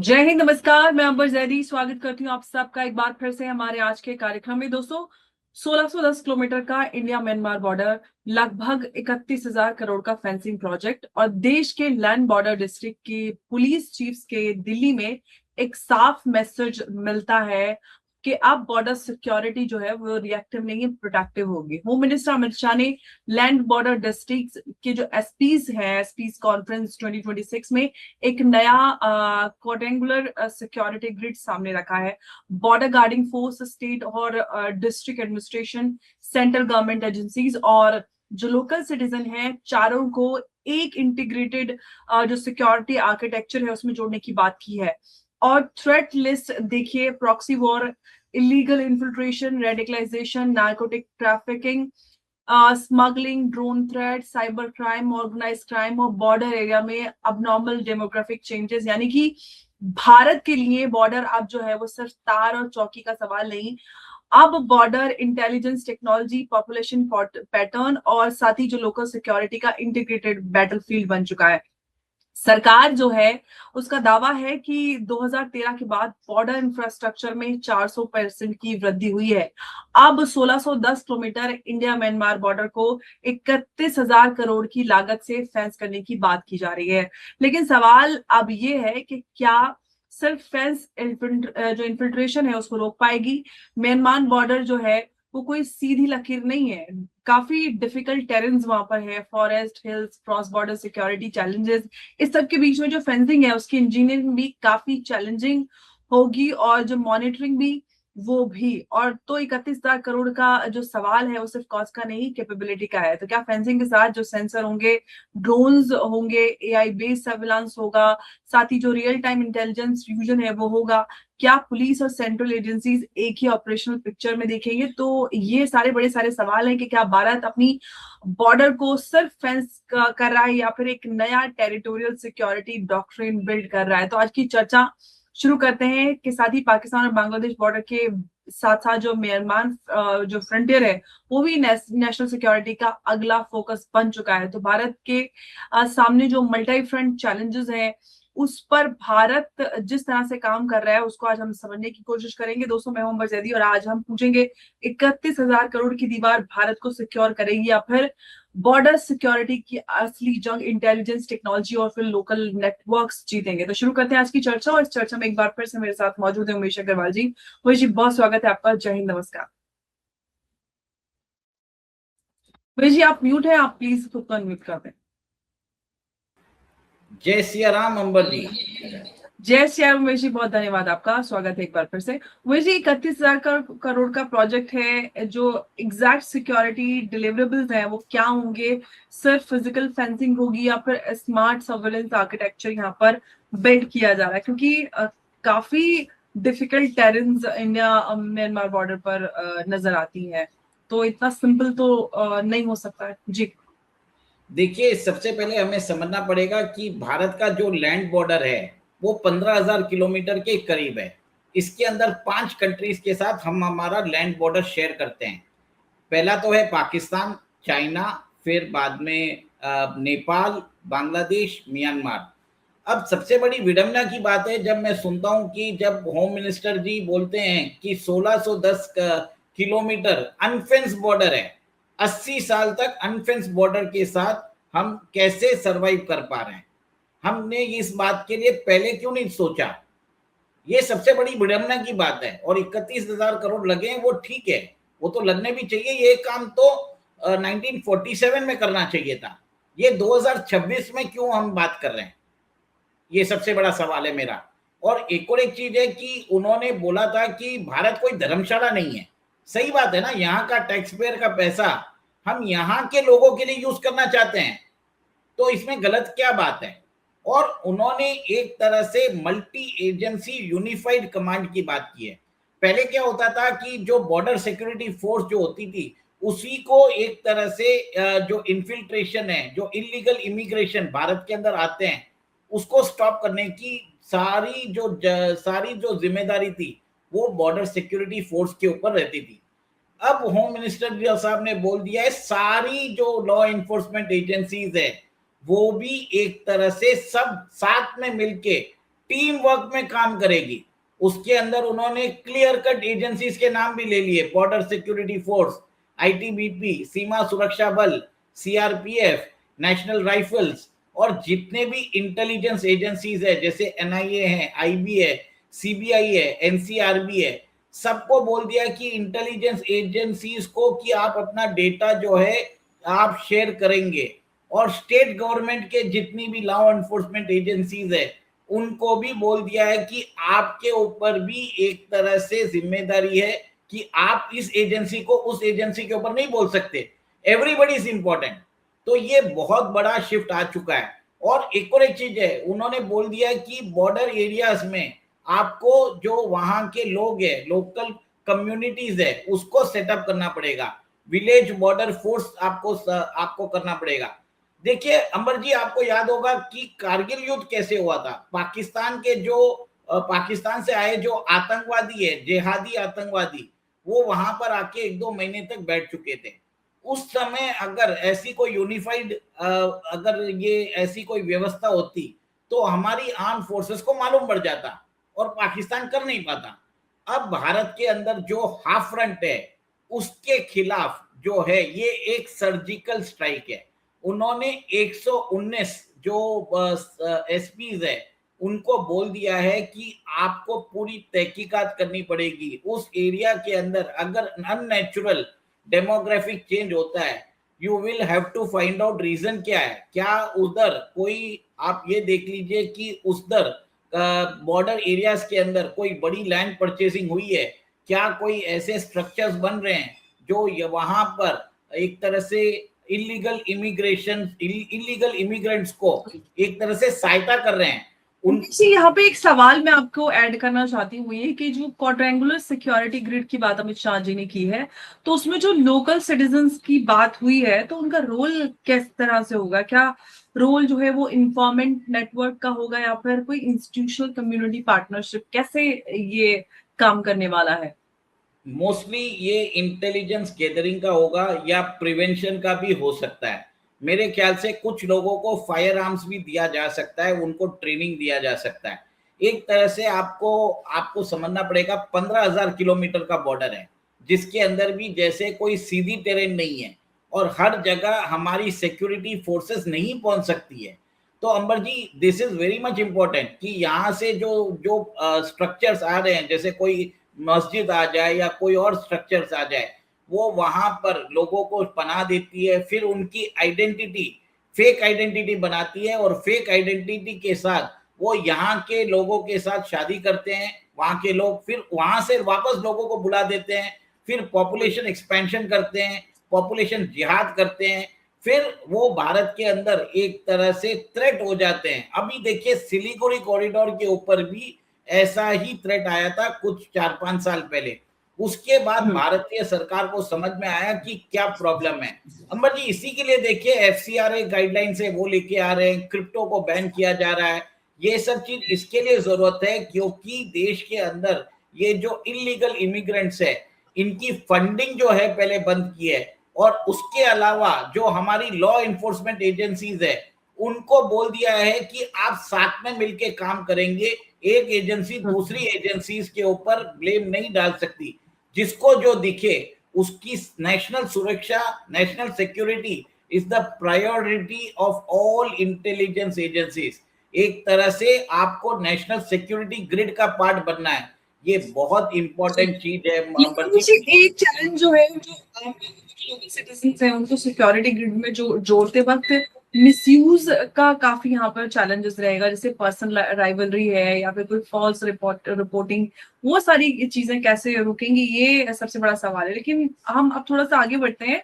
जय हिंद, नमस्कार। मैं अंबर जैदी स्वागत करती हूँ आप सबका एक बार फिर से हमारे आज के कार्यक्रम में। दोस्तों, 1610 किलोमीटर का इंडिया म्यांमार बॉर्डर, लगभग 31,000 करोड़ का फेंसिंग प्रोजेक्ट और देश के लैंड बॉर्डर डिस्ट्रिक्ट की पुलिस चीफ्स के दिल्ली में एक साफ मैसेज मिलता है कि अब बॉर्डर सिक्योरिटी जो है वो रिएक्टिव नहीं, प्रोटेक्टिव होगी। होम मिनिस्टर अमित शाह ने लैंड बॉर्डर डिस्ट्रिक्ट के जो एसपीज हैं, एसपीज कॉन्फ्रेंस 2026 में एक नया क्वाड्रेंगुलर सिक्योरिटी ग्रिड सामने रखा है। बॉर्डर गार्डिंग फोर्स, स्टेट और district administration, central government agencies और जो लोकल सिटीजन हैं, चारों को एक इंटीग्रेटेड जो सिक्योरिटी आर्किटेक्चर है उसमें जोड़ने की बात की है। और थ्रेट लिस्ट देखिए, proxy war, illegal infiltration, radicalization, narcotic trafficking, smuggling, drone threat, cyber crime, organize crime और बॉर्डर एरिया में अबनॉर्मल डेमोग्राफिक चेंजेस। यानी कि भारत के लिए बॉर्डर अब जो है वो सिर्फ तार और चौकी का सवाल नहीं, अब border intelligence, technology, population pattern और साथ ही जो लोकल सिक्योरिटी का इंटीग्रेटेड बैटलफील्ड बन चुका है। सरकार जो है उसका दावा है कि 2013 के बाद बॉर्डर इंफ्रास्ट्रक्चर में 400% की वृद्धि हुई है। अब 1610 किलोमीटर इंडिया म्यांमार बॉर्डर को 31,000 करोड़ की लागत से फेंस करने की बात की जा रही है। लेकिन सवाल अब ये है कि क्या सिर्फ फेंस जो इन्फिल्ट्रेशन है उसको रोक पाएगी? म्यांमार बॉर्डर जो है वो कोई सीधी लकीर नहीं है, काफी डिफिकल्ट टेरेन्स वहां पर है, forest, hills, cross border security challenges. इस सब के बीच में जो फेंसिंग है उसकी इंजीनियरिंग भी काफी चैलेंजिंग होगी और जो मॉनिटरिंग भी वो भी। और तो 31,000 करोड़ का जो सवाल है वो सिर्फ कॉस्ट का नहीं, कैपेबिलिटी का है। तो क्या फेंसिंग के साथ जो सेंसर होंगे, ड्रोन्स होंगे, एआई बेस्ड सर्विलांस होगा, साथ ही जो रियल टाइम इंटेलिजेंस फ्यूजन है वो होगा, क्या पुलिस और सेंट्रल एजेंसीज एक ही ऑपरेशनल पिक्चर में देखेंगे? तो ये सारे बड़े सारे सवाल हैं कि क्या भारत अपनी बॉर्डर को सिर्फ फेंस कर रहा है या फिर एक नया टेरिटोरियल सिक्योरिटी डॉक्ट्रिन बिल्ड कर रहा है। तो आज की चर्चा शुरू करते हैं कि साथ ही पाकिस्तान और बांग्लादेश बॉर्डर के साथ साथ जो म्यांमार जो फ्रंटियर है वो भी नेशनल सिक्योरिटी का अगला फोकस बन चुका है। तो भारत के सामने जो मल्टी फ्रंट चैलेंजेस हैं उस पर भारत जिस तरह से काम कर रहा है उसको आज हम समझने की कोशिश करेंगे। दोस्तों, मैं हूं अंबर जैदी और आज हम पूछेंगे 31,000 करोड़ की दीवार भारत को सिक्योर करेगी या फिर बॉर्डर सिक्योरिटी की असली जंग इंटेलिजेंस, टेक्नोलॉजी और फिर लोकल नेटवर्क्स जीतेंगे। तो शुरू करते हैं आज की चर्चा और इस चर्चा में एक बार फिर से मेरे साथ मौजूद है उमेश अग्रवाल जी। उमेश जी, बहुत स्वागत है आपका। जय हिंद, नमस्कार। उमेश जी, आप म्यूट है, आप प्लीज खुद को अनम्यूट कर दें। जय सिया राम अंबर जी। जय श्री राम उमेश जी, बहुत धन्यवाद आपका। स्वागत है एक बार फिर से। उमेश जी, 31,000 करोड़ का प्रोजेक्ट है, जो एग्जैक्ट सिक्योरिटी डिलीवरेबल्स हैं वो क्या होंगे? सिर्फ फिजिकल फेंसिंग होगी या फिर स्मार्ट सर्वेलेंस आर्किटेक्चर यहाँ पर बिल्ड किया जा रहा है? क्योंकि काफी difficult terrains India Myanmar border पर नजर आती है, तो इतना सिंपल तो नहीं हो सकता है जी। देखिए, सबसे पहले हमें समझना पड़ेगा कि भारत का जो लैंड बॉर्डर है वो 15,000 किलोमीटर के करीब है। इसके अंदर 5 कंट्रीज के साथ हम हमारा लैंड बॉर्डर शेयर करते हैं। पहला तो है पाकिस्तान, चाइना, फिर बाद में नेपाल, बांग्लादेश, म्यांमार। अब सबसे बड़ी विडंबना की बात है जब मैं सुनता हूं कि जब होम मिनिस्टर जी बोलते हैं कि 1610 किलोमीटर अनफेंस बॉर्डर है, 80 साल तक अनफेंस बॉर्डर के साथ हम कैसे सरवाइव कर पा रहे हैं? हमने इस बात के लिए पहले क्यों नहीं सोचा? ये सबसे बड़ी विडंबना की बात है। और 31,000 करोड़ लगे हैं वो ठीक है, वो तो लगने भी चाहिए। ये काम तो 1947 में करना चाहिए था। ये 2026 में क्यों हम बात कर रहे हैं? ये सबसे बड़ा सवाल है मेरा। और एक चीज है कि उन्होंने बोला था कि भारत कोई धर्मशाला नहीं है। सही बात है ना, यहाँ का टैक्स पेयर का पैसा हम यहाँ के लोगों के लिए यूज करना चाहते हैं, तो इसमें गलत क्या बात है? और उन्होंने एक तरह से मल्टी एजेंसी यूनिफाइड कमांड की बात की है। पहले क्या होता था कि जो बॉर्डर सिक्योरिटी फोर्स जो होती थी उसी को एक तरह से जो इन्फिल्ट्रेशन है, जो इलीगल इमिग्रेशन भारत के अंदर आते हैं, उसको स्टॉप करने की सारी जो जिम्मेदारी थी वो बॉर्डर सिक्योरिटी फोर्स के ऊपर रहती थी। अब होम मिनिस्टर जी साहब ने बोल दिया है सारी जो लॉ इन्फोर्समेंट एजेंसीज है वो भी एक तरह से सब साथ में मिलके टीम वर्क में काम करेगी। उसके अंदर उन्होंने क्लियर कट एजेंसीज के नाम भी ले लिए, बॉर्डर सिक्योरिटी फोर्स, आईटीबीपी, सीमा सुरक्षा बल, सीआरपीएफ, नेशनल राइफल्स, और जितने भी इंटेलिजेंस एजेंसीज है जैसे एनआईए है, आईबी है, सीबीआई है, एनसीआरबी है, सबको बोल दिया कि इंटेलिजेंस एजेंसीज को कि आप अपना डेटा जो है आप शेयर करेंगे। और स्टेट गवर्नमेंट के जितनी भी लॉ एनफोर्समेंट एजेंसीज है उनको भी बोल दिया है कि आपके ऊपर भी एक तरह से जिम्मेदारी है कि आप इस एजेंसी को उस एजेंसी के ऊपर नहीं बोल सकते, एवरीबडी इज इंपॉर्टेंट। तो ये बहुत बड़ा शिफ्ट आ चुका है। और एक चीज है, उन्होंने बोल दिया कि बॉर्डर एरियाज में आपको जो वहां के लोग है, लोकल कम्युनिटीज है, उसको सेटअप करना पड़ेगा, विलेज बॉर्डर फोर्स आपको करना पड़ेगा। देखिए अंबर जी, आपको याद होगा कि कारगिल युद्ध कैसे हुआ था। पाकिस्तान के जो पाकिस्तान से आए जो आतंकवादी है, जिहादी आतंकवादी, वो वहां पर आके 1-2 महीने तक बैठ चुके थे। उस समय अगर ऐसी कोई यूनिफाइड अगर ये ऐसी कोई व्यवस्था होती तो हमारी आर्म फोर्सेस को मालूम पड़ जाता और पाकिस्तान कर नहीं पाता। अब भारत के अंदर जो हाफ फ्रंट है उसके खिलाफ जो है ये एक सर्जिकल स्ट्राइक है। उन्होंने 119 जो एसपीज है उनको बोल दिया है कि आपको पूरी तहकीकात करनी पड़ेगी उस एरिया के अंदर। अगर अननेचुरल डेमोग्राफिक चेंज होता है, you will have to find out reason क्या है। क्या उधर कोई, आप ये देख लीजिए कि उधर बॉर्डर एरियाज के अंदर कोई बड़ी लैंड परचेसिंग हुई है, क्या कोई ऐसे स्ट्रक्चर्स बन रहे हैं जो वहां पर एक तरह से इलीगल इमिग्रेंट्स को एक तरह से सहायता कर रहे हैं। यहाँ पे एक सवाल मैं आपको ऐड करना चाहती हूँ, ये कि जो क्वाड्रेंगुलर सिक्योरिटी ग्रिड की बात अमित शाह जी ने की है, तो उसमें जो लोकल सिटीजन्स की बात हुई है, तो उनका रोल किस तरह से होगा? क्या रोल जो है वो इन्फॉर्मेंट नेटवर्क का होगा या फिर कोई इंस्टीट्यूशनल कम्युनिटी पार्टनरशिप? कैसे ये काम करने वाला है? मोस्टली ये इंटेलिजेंस गैदरिंग का होगा या प्रिवेंशन का भी हो सकता है। मेरे ख्याल से कुछ लोगों को फायर आर्म्स भी दिया जा सकता है, उनको ट्रेनिंग दिया जा सकता है। एक तरह से आपको समझना पड़ेगा 15,000 किलोमीटर का बॉर्डर है जिसके अंदर भी जैसे कोई सीधी टेरेन नहीं है और हर जगह हमारी सिक्योरिटी फोर्सेस नहीं पहुंच सकती है। तो Amber ji, this is very much important कि यहाँ से जो जो स्ट्रक्चर्स आ रहे हैं, जैसे कोई मस्जिद आ जाए या कोई और स्ट्रक्चर्स आ जाए, वो वहां पर लोगों को पनाह देती है, फिर उनकी आइडेंटिटी फेक आइडेंटिटी बनाती है और फेक आइडेंटिटी के साथ वो यहाँ के लोगों के साथ शादी करते हैं। वहां के लोग फिर वहां से वापस लोगों को बुला देते हैं, फिर पॉपुलेशन एक्सपेंशन करते हैं, पॉपुलेशन जिहाद करते हैं, फिर वो भारत के अंदर एक तरह से थ्रेट हो जाते हैं। अभी देखिए सिलीगुड़ी कॉरिडोर के ऊपर भी ऐसा ही थ्रेट आया था कुछ 4-5 साल पहले। उसके बाद भारतीय सरकार को समझ में आया कि क्या प्रॉब्लम है। अंबर जी, इसी के लिए देखिए एफसीआरए गाइडलाइन से वो लेके आ रहे हैं, क्रिप्टो को बैन किया जा रहा है। ये सब चीज इसके लिए जरूरत है क्योंकि देश के अंदर ये जो इलीगल इमिग्रेंट्स है इनकी फंडिंग जो है पहले बंद की है, और उसके अलावा जो हमारी लॉ इन्फोर्समेंट एजेंसीज है उनको बोल दिया है कि आप साथ में मिलके काम करेंगे। एक एजेंसी दूसरी एजेंसीज के ऊपर ब्लेम नहीं डाल सकती। जिसको जो दिखे उसकी नेशनल सुरक्षा, national security is the priority of all intelligence agencies. एक तरह से आपको नेशनल सिक्योरिटी ग्रिड का पार्ट बनना है। ये बहुत इंपॉर्टेंट चीज है। एक चैलेंज जो है, जो लोकल सिटीजन्स हैं उनको सिक्योरिटी ग्रिड में जो जोड़ते वक्त मिसयूज का काफी यहाँ पर चैलेंजेस रहेगा, जैसे पर्सनल राइवलरी है या फिर कोई फॉल्स रिपोर्टिंग, वो सारी चीजें कैसे रुकेंगी, ये सबसे बड़ा सवाल है। लेकिन हम अब थोड़ा सा आगे बढ़ते हैं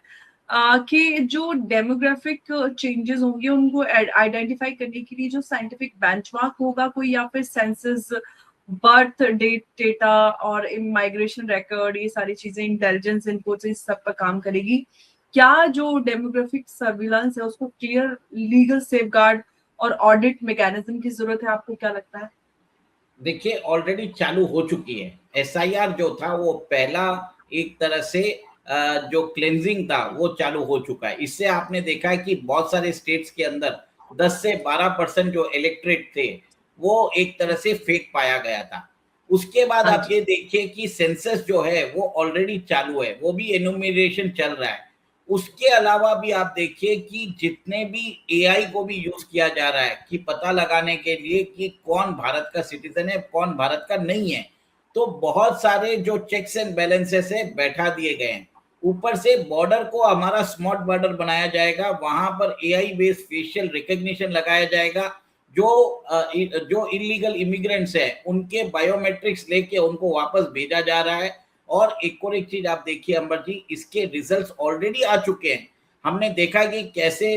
कि जो डेमोग्राफिक चेंजेस होंगे उनको आइडेंटिफाई करने के लिए जो साइंटिफिक बेंचमार्क होगा कोई, या फिर सेंसस, बर्थ डेट डेटा और माइग्रेशन रिकॉर्ड, ये सारी चीजें इंटेलिजेंस इनपुट इस सब पर काम करेगी। क्या जो डेमोग्राफिक सर्विलांस है उसको क्लियर लीगल सेफगार्ड और ऑडिट मैकेनिज्म की जरूरत है? आपको क्या लगता है? देखिए ऑलरेडी चालू हो चुकी है। एसआईआर जो था वो पहला एक तरह से जो क्लेंजिंग था वो चालू हो चुका है। इससे आपने देखा है कि बहुत सारे स्टेट्स के अंदर 10 से 12% जो इलेक्ट्रेट थे वो एक तरह से फेक पाया गया था। उसके बाद हाँ आप जी। ये देखिए कि सेंसस जो है वो ऑलरेडी चालू है, वो भी एनुमरेशन चल रहा है। उसके अलावा भी आप देखिए कि जितने भी एआई को भी यूज किया जा रहा है कि पता लगाने के लिए कि कौन भारत का सिटीजन है, कौन भारत का नहीं है। तो बहुत सारे जो चेक्स एंड बैलेंसेस है बैठा दिए गए हैं। ऊपर से बॉर्डर को हमारा स्मार्ट बॉर्डर बनाया जाएगा, वहां पर एआई बेस्ड फेशियल रिकॉग्निशन लगाया जाएगा। जो इलीगल इमिग्रेंट्स है उनके बायोमेट्रिक्स लेके उनको वापस भेजा जा रहा है। और एक और एक चीज आप देखिए अंबर जी, इसके रिजल्ट्स ऑलरेडी आ चुके हैं। हमने देखा कि कैसे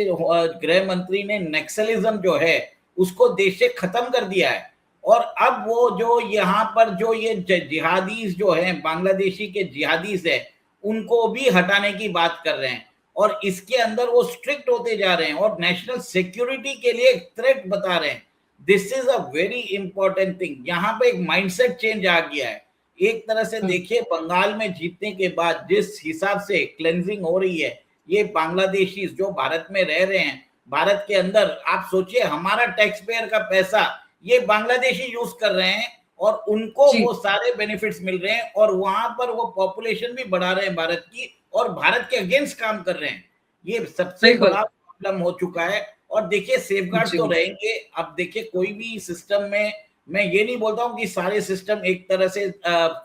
गृह मंत्री ने नक्सलिज्म जो है उसको देश से खत्म कर दिया है। और अब वो जो यहाँ पर जो ये जिहादीज जो हैं, बांग्लादेशी के जिहादीज है, उनको भी हटाने की बात कर रहे हैं। और इसके अंदर वो स्ट्रिक्ट होते जा रहे हैं और नेशनल सिक्योरिटी के लिए एक थ्रेट बता रहे हैं। This is a very important thing. यहाँ पे एक माइंडसेट चेंज आ गया है। एक तरह से देखिए बंगाल में जीतने के बाद जिस हिसाब से क्लेंजिंग हो रही है, ये बांग्लादेशी जो भारत में रह रहे हैं, भारत के अंदर आप सोचिए हमारा टैक्स पेयर का पैसा ये बांग्लादेशी यूज कर रहे हैं और उनको जी वो सारे बेनिफिट्स मिल रहे हैं और वहां पर वो पॉपुलेशन भी बढ़ा रहे हैं भारत की और भारत के अगेंस्ट काम कर रहे हैं। ये सबसे बिल्कुल। बड़ा प्रॉब्लम हो चुका है। और देखिए सेफगार्ड्स जी तो रहेंगे। अब देखिए कोई भी सिस्टम में, मैं ये नहीं बोलता हूँ कि सारे सिस्टम एक तरह से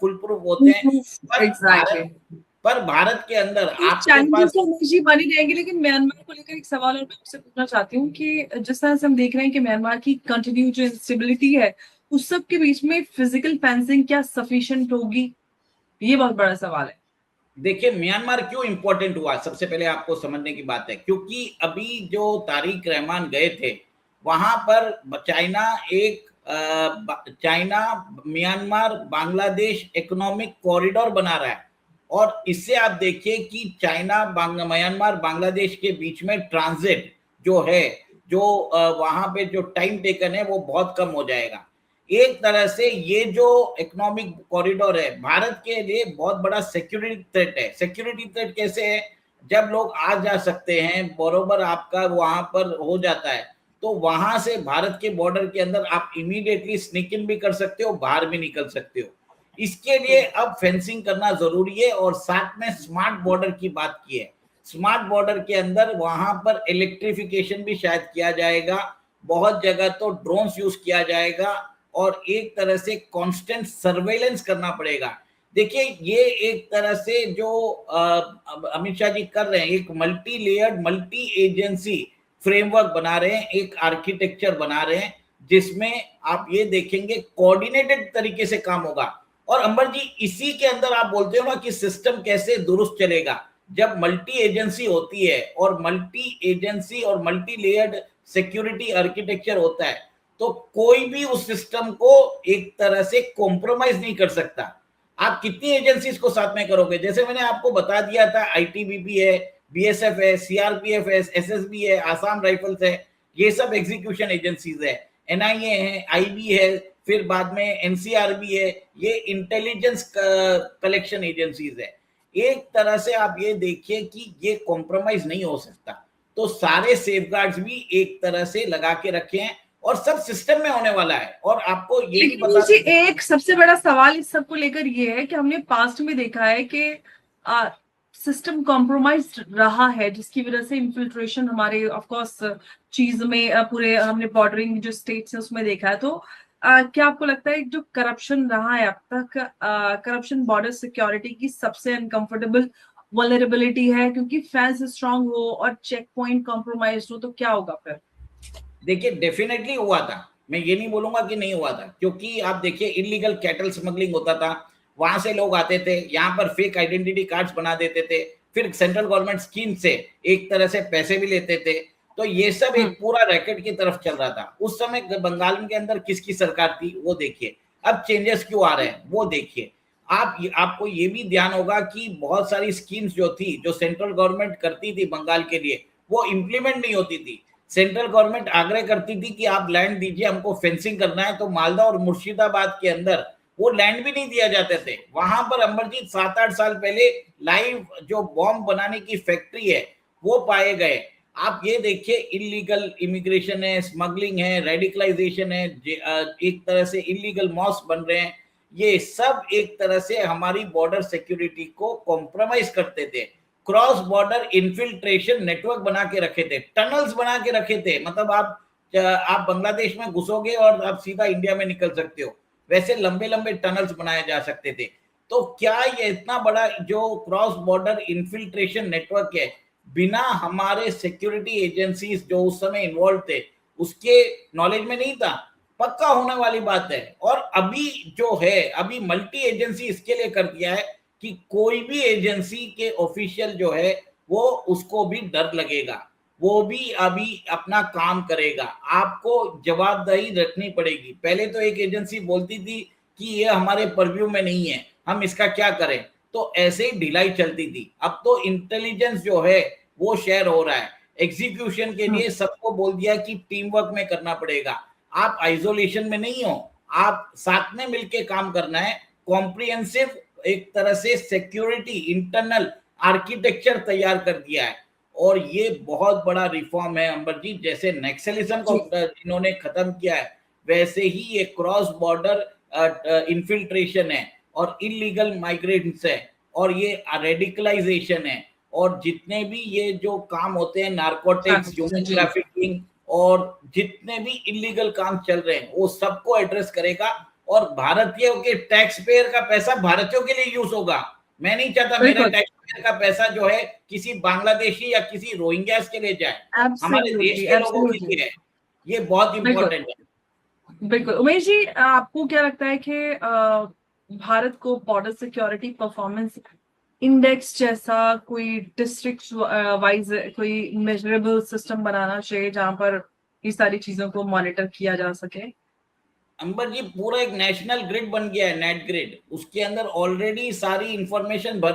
फुल प्रूफ होते हैं, पर एग्जैक्टली। भारत के अंदर आपके चैलेंजेस पास। तो हमेशा बनी रहेंगे, लेकिन म्यांमार को लेकर एक सवाल और मैं आपसे पूछना चाहती हूँ कि जिस तरह से हम देख रहे हैं कि म्यांमार की कंटिन्यू जो इंस्टेबिलिटी है, उस सब के बीच में फिजिकल फेंसिंग क्या सफिशिएंट होगी? ये बहुत बड़ा सवाल है। देखिए म्यांमार क्यों इंपॉर्टेंट हुआ, सबसे पहले आपको समझने की बात है, क्योंकि अभी जो तारिक रहमान गए थे वहां पर China Myanmar Bangladesh economic corridor बना रहा है। और इससे आप देखिए कि चाइना म्यांमार बांग्लादेश के बीच में ट्रांजिट जो है, जो वहां पे जो टाइम टेकन है वो बहुत कम हो जाएगा। एक तरह से ये जो इकोनॉमिक कॉरिडोर है भारत के लिए बहुत बड़ा सिक्योरिटी थ्रेट है। सिक्योरिटी थ्रेट कैसे है? जब लोग आ जा सकते हैं, बरोबर आपका वहां पर हो जाता है, तो वहां से भारत के बॉर्डर के अंदर आप इमीडिएटली स्निक इन भी कर सकते हो, बाहर भी निकल सकते हो। इसके लिए अब फेंसिंग करना जरूरी है और साथ में स्मार्ट बॉर्डर की बात की है। स्मार्ट बॉर्डर के अंदर वहां पर इलेक्ट्रिफिकेशन भी शायद किया जाएगा, बहुत जगह तो ड्रोन्स यूज किया जाएगा और एक तरह से कांस्टेंट सर्वेलेंस करना पड़ेगा। देखिए ये एक तरह से जो अमित शाह जी कर रहे हैं, एक multi layered multi agency framework बना रहे हैं, एक आर्किटेक्चर बना रहे हैं जिसमें आप ये देखेंगे कोऑर्डिनेटेड तरीके से काम होगा। और अंबर जी इसी के अंदर आप बोलते हो ना कि सिस्टम कैसे दुरुस्त चलेगा, जब मल्टी एजेंसी होती है और मल्टी एजेंसी और मल्टी लेयर्ड सिक्योरिटी आर्किटेक्चर होता है, तो कोई भी उस सिस्टम को एक तरह से कॉम्प्रोमाइज नहीं कर सकता। आप कितनी एजेंसीज को साथ में करोगे? जैसे मैंने आपको बता दिया था, आईटीबीपी है, बीएसएफ है, सीआरपीएफ है, एसएसबी है, आसाम राइफल्स है, ये सब एग्जीक्यूशन एजेंसीज है, एनआईए है, आईबी है, फिर बाद में एनसीआरबी है, ये इंटेलिजेंस कलेक्शन एजेंसीज है। एक तरह से आप ये देखिए कि ये कॉम्प्रोमाइज नहीं हो सकता। तो सारे सेफगार्ड्स भी एक तरह से लगा के रखे हैं और सब सिस्टम में होने वाला है। और आपको ये भी लेकिन बता मुझे एक सबसे बड़ा सवाल इस सब को लेकर ये है कि हमने पास्ट में देखा है कि सिस्टम कॉम्प्रोमाइज रहा है, जिसकी वजह से इन्फिल्ट्रेशन हमारे ऑफ कोर्स चीज में पूरे हमने बॉर्डरिंग जो स्टेट्स है उसमें देखा है। तो क्या आपको लगता है जो करप्शन रहा है अब तक, करप्शन बॉर्डर सिक्योरिटी की सबसे अनकंफर्टेबल वल्नरेबिलिटी है? क्योंकि फैंस स्ट्रांग हो और चेक पॉइंट कॉम्प्रोमाइज हो तो क्या होगा फिर? देखिए डेफिनेटली हुआ था, मैं ये नहीं बोलूंगा कि नहीं हुआ था, क्योंकि आप देखिए इलीगल कैटल स्मगलिंग होता था, वहां से लोग आते थे, यहाँ पर फेक आइडेंटिटी कार्ड्स बना देते थे, फिर सेंट्रल गवर्नमेंट स्कीम से एक तरह से पैसे भी लेते थे। तो ये सब एक पूरा रैकेट की तरफ चल रहा था। उस समय बंगाल के अंदर किसकी सरकार थी वो देखिए, अब चेंजेस क्यों आ रहे हैं वो देखिए। आपको ये भी ध्यान होगा कि बहुत सारी स्कीम्स जो थी, जो सेंट्रल गवर्नमेंट करती थी बंगाल के लिए, वो इम्प्लीमेंट नहीं होती थी। सेंट्रल गवर्नमेंट आग्रह करती थी कि आप लैंड दीजिए, हमको फेंसिंग करना है, तो मालदा और मुर्शिदाबाद के अंदर वो लैंड भी नहीं दिया जाते थे। वहां पर अमरजीत 7-8 साल पहले लाइव जो बॉम्ब बनाने की फैक्ट्री है वो पाए गए। आप ये देखिए, इलीगल इमिग्रेशन है, स्मगलिंग है, रेडिकलाइजेशन है, एक तरह से इलीगल मॉस्क बन रहे हैं, ये सब एक तरह से हमारी बॉर्डर सिक्योरिटी को कॉम्प्रोमाइज करते थे। क्रॉस बॉर्डर इन्फिल्ट्रेशन नेटवर्क बना के रखे थे, टनल्स बना के रखे थे, मतलब आप बांग्लादेश में घुसोगे और आप सीधा इंडिया में निकल सकते हो, वैसे लंबे लंबे टनल्स बनाए जा सकते थे। तो क्या ये इतना बड़ा जो क्रॉस बॉर्डर इन्फिल्ट्रेशन नेटवर्क है, बिना हमारे सिक्योरिटी एजेंसीज जो उस समय इन्वॉल्व थे उसके नॉलेज में नहीं था? पक्का होने वाली बात है। और अभी जो है, अभी मल्टी एजेंसी इसके लिए कर दिया है कि कोई भी एजेंसी के ऑफिशियल जो है वो उसको भी डर लगेगा, वो भी अभी अपना काम करेगा, आपको जवाबदेही रखनी पड़ेगी। पहले तो एक एजेंसी बोलती थी कि ये हमारे परव्यू में नहीं है, हम इसका क्या करें, तो ऐसे ही ढिलाई चलती थी। अब तो इंटेलिजेंस जो है वो शेयर हो रहा है, एग्जीक्यूशन के लिए सबको बोल दिया कि टीम वर्क में करना पड़ेगा, आप आइसोलेशन में नहीं हो, आप साथ में मिलके काम करना है। कॉम्प्रिहेंसिव एक तरह से सिक्योरिटी इंटरनल आर्किटेक्चर तैयार कर दिया है, और ये बहुत बड़ा रिफॉर्म है अंबर जी। जैसे नेक्सलिज्म को इन्होंने खत्म किया है, वैसे ही ये क्रॉस बॉर्डर इन्फिल्ट्रेशन है और इलीगल माइग्रेंट्स है और ये रेडिकलाइजेशन है, और जितने भी ये जो काम होते हैं, नारकोटिक्स, ह्यूमन ट्रैफिकिंग और जितने भी इलीगल काम चल रहे हैं, वो सबको एड्रेस करेगा। और भारतीयों के टैक्स पेयर का पैसा भारतीयों के लिए यूज होगा। मैं नहीं चाहता मेरा टैक्स पेयर का पैसा जो है किसी बांग्लादेशी या किसी रोहिंग्यास के लिए जाए, हमारे देश के लोगों के लिए है। ये बहुत इंपॉर्टेंट है। बिल्कुल। उमेश जी, आपको क्या लगता है कि भारत को बॉर्डर सिक्योरिटी परफॉर्मेंस इंडेक्स जैसा कोई डिस्ट्रिक्ट वाइज कोई मेजरेबल सिस्टम बनाना चाहिए जहां पर ये सारी चीजों को मॉनिटर किया जा सके? अंबर जी, पूरा एक नेशनल ग्रिड बन गया है, नेट ग्रिड, उसके अंदर ऑलरेडी सारी इंफॉर्मेशन भर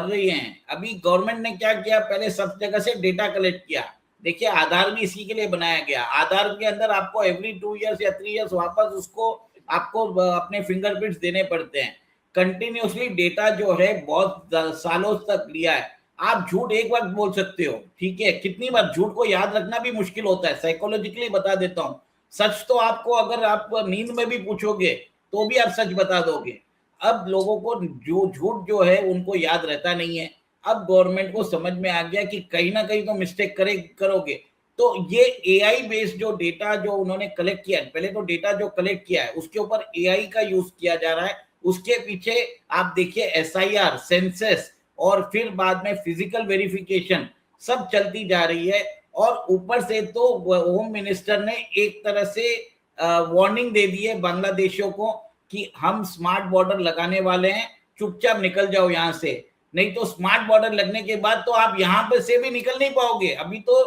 रही हैं। अभी गवर्नमेंट ने क्या किया, पहले सब जगह से डेटा कलेक्ट किया। देखिए, आधार भी इसी के लिए बनाया गया। आधार के अंदर आपको एवरी 2 इयर्स या 3 इयर्स वापस उसको आपको अपने फिंगरप्रिंट्स देने पड़ते हैं। कंटिन्यूसली डेटा जो है बहुत सालों तक लिया है। आप झूठ एक वक्त बोल सकते हो, ठीक है, कितनी बार झूठ को याद रखना भी मुश्किल होता है। साइकोलॉजिकली बता देता हूँ, सच तो आपको अगर आप नींद में भी पूछोगे तो भी आप सच बता दोगे। अब लोगों को जो झूठ जो है उनको याद रहता नहीं है। अब गवर्नमेंट को समझ में आ गया कि कहीं ना कहीं तो मिस्टेक करोगे। तो ये एआई बेस्ड जो डेटा जो उन्होंने कलेक्ट किया है, पहले तो डेटा जो कलेक्ट किया है उसके ऊपर एआई का यूज किया जा रहा है। उसके पीछे आप देखिए एसआईआर, सेंसस और फिर बाद में फिजिकल वेरिफिकेशन सब चलती जा रही है। और ऊपर से तो होम मिनिस्टर ने एक तरह से वार्निंग दे दी है बांग्लादेशियों को कि हम स्मार्ट बॉर्डर लगाने वाले हैं, चुपचाप निकल जाओ यहाँ से, नहीं तो स्मार्ट बॉर्डर लगने के बाद तो आप यहाँ पे से भी निकल नहीं पाओगे। अभी तो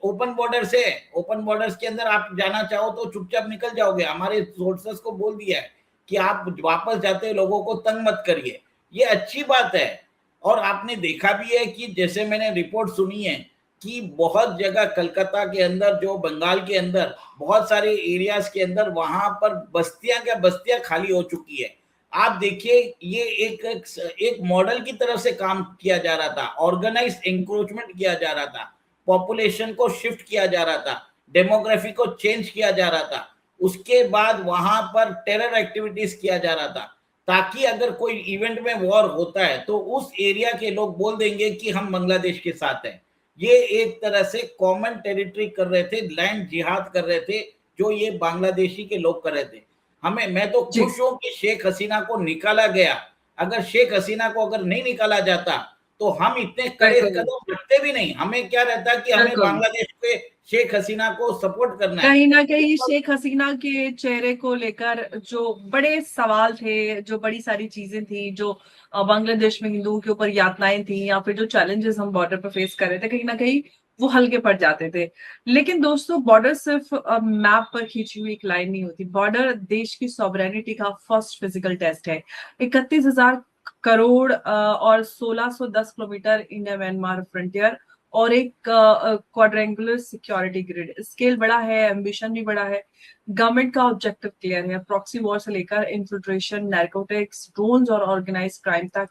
ओपन बॉर्डर से, ओपन बॉर्डर्स के अंदर आप जाना चाहो तो चुपचाप निकल जाओगे। हमारे सोर्सेस को बोल दिया है कि आप वापस जाते लोगों को तंग मत करिए। ये अच्छी बात है। और आपने देखा भी है कि जैसे मैंने रिपोर्ट सुनी है कि बहुत जगह कलकत्ता के अंदर, जो बंगाल के अंदर बहुत सारे एरियाज के अंदर, वहां पर बस्तियां खाली हो चुकी है। आप देखिए, ये एक मॉडल की तरफ से काम किया जा रहा था, ऑर्गेनाइज एंक्रोचमेंट किया जा रहा था, पॉपुलेशन को शिफ्ट किया जा रहा था, डेमोग्राफी को चेंज किया जा रहा था। उसके बाद वहां पर टेरर एक्टिविटीज किया जा रहा था, ताकि अगर कोई इवेंट में वॉर होता है तो उस एरिया के लोग बोल देंगे कि हम बांग्लादेश के साथ हैं। ये एक तरह से कॉमन टेरिटरी कर रहे थे, लैंड जिहाद कर रहे थे, जो ये बांग्लादेशी के लोग कर रहे थे। मैं तो खुश हूं कि शेख हसीना को निकाला गया। अगर शेख हसीना को अगर नहीं निकाला जाता तो हम इतने कड़े कदम रखते भी नहीं। हमें क्या रहता कि हमें बांग्लादेश के शेख हसीना को सपोर्ट करना है। कहीं ना कहीं शेख हसीना के चेहरे को लेकर जो बड़े सवाल थे, जो बड़ी सारी चीजें थी, जो बांग्लादेश में हिंदुओं के ऊपर यातनाएं थी, या फिर जो चैलेंजेस हम बॉर्डर पर फेस कर रहे थे, कहीं ना कहीं वो हल्के पड़ जाते थे। लेकिन दोस्तों, बॉर्डर सिर्फ मैप पर खींची हुई एक लाइन नहीं होती। बॉर्डर देश की सॉवरेनिटी का फर्स्ट फिजिकल टेस्ट है। 31,000 करोड़ और 1610 किलोमीटर इंडिया म्यांमार फ्रंटियर और एक क्वाड्रेंगुलर सिक्योरिटी ग्रिड। स्केल बड़ा है, एम्बिशन भी बड़ा है। गवर्नमेंट का ऑब्जेक्टिव क्लियर है, प्रॉक्सी वॉर से लेकर इन्फिल्ट्रेशन, नारकोटिक्स, ड्रोन्स और ऑर्गेनाइज क्राइम तक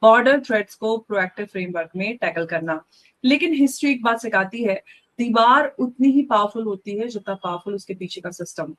बॉर्डर थ्रेट्स को प्रोएक्टिव फ्रेमवर्क में टैकल करना। लेकिन हिस्ट्री एक बात सिखाती है, दीवार उतनी ही पावरफुल होती है जितना पावरफुल उसके पीछे का सिस्टम।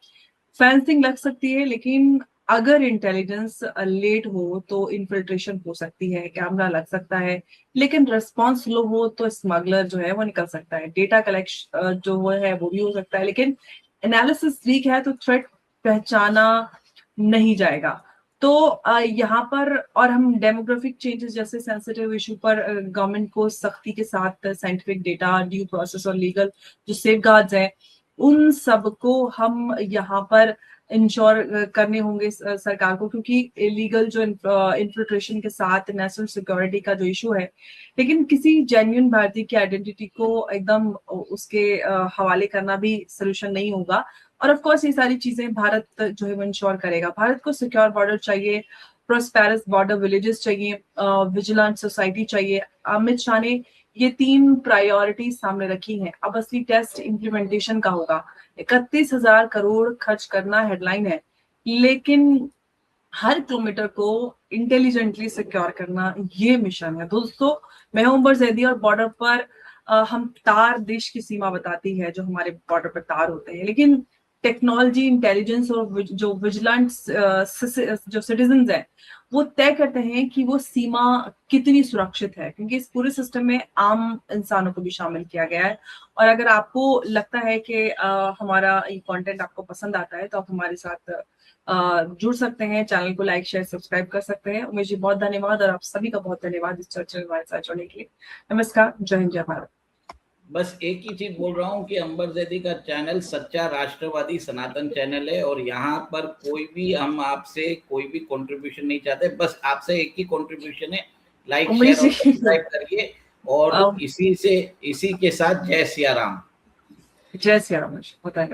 फेंसिंग लग सकती है, लेकिन अगर इंटेलिजेंस लेट हो तो इन्फिल्ट्रेशन हो सकती है, कैमरा लग सकता है, लेकिन रिस्पॉन्स लो हो तो स्मगलर जो है वो निकल सकता है, डेटा कलेक्शन जो वो है वो भी हो सकता है, लेकिन एनालिसिस वीक है तो थ्रेट पहचाना नहीं जाएगा। तो यहाँ पर और हम डेमोग्राफिक चेंजेस जैसे सेंसिटिव इशू पर गवर्नमेंट को सख्ती के साथ साइंटिफिक डेटा, ड्यू प्रोसेस और लीगल जो सेफगार्ड्स हैं उन सबको हम यहाँ पर इंश्योर करने होंगे सरकार को, क्योंकि इलीगल जो इन्फिल्ट्रेशन के साथ नेशनल सिक्योरिटी का जो इशू है, लेकिन किसी जेन्युइन भारतीय की आइडेंटिटी को एकदम उसके हवाले करना भी सोल्यूशन नहीं होगा। और ऑफ कोर्स ये सारी चीजें भारत जो है वो इंश्योर करेगा। भारत को सिक्योर बॉर्डर चाहिए, प्रोस्पेरस बॉर्डर विलेजेस चाहिए, विजिलेंट सोसाइटी चाहिए। अमित शाह ने ये 3 प्रायोरिटी सामने रखी हैं। अब असली टेस्ट इम्प्लीमेंटेशन का होगा। 31,000 करोड़ खर्च करना हेडलाइन है, लेकिन हर किलोमीटर को इंटेलिजेंटली सिक्योर करना ये मिशन है। दोस्तों, मैं हूं उमर जैदी और बॉर्डर पर हम तार देश की सीमा बताती है, जो हमारे बॉर्डर पर तार होते हैं, लेकिन टेक्नोलॉजी, इंटेलिजेंस और जो विजिलेंट जो सिटीजन हैं वो तय करते हैं कि वो सीमा कितनी सुरक्षित है, क्योंकि इस पूरे सिस्टम में आम इंसानों को भी शामिल किया गया है। और अगर आपको लगता है कि हमारा ये कंटेंट आपको पसंद आता है तो आप हमारे साथ जुड़ सकते हैं, चैनल को लाइक, शेयर, सब्सक्राइब कर सकते हैं। उमेश जी बहुत धन्यवाद, और आप सभी का बहुत धन्यवाद इस चर्चा में हमारे साथ जुड़ने के लिए। नमस्कार, जय हिंद, जय भारत। बस एक ही चीज बोल रहा हूँ कि अंबर जैदी का चैनल सच्चा राष्ट्रवादी सनातन चैनल है, और यहाँ पर कोई भी हम आपसे कोई भी कंट्रीब्यूशन नहीं चाहते। बस आपसे एक ही कंट्रीब्यूशन है, लाइक, शेयर और सब्सक्राइब करिए। और इसी के साथ जय सिया राम। जय सिया राम। बताएगा।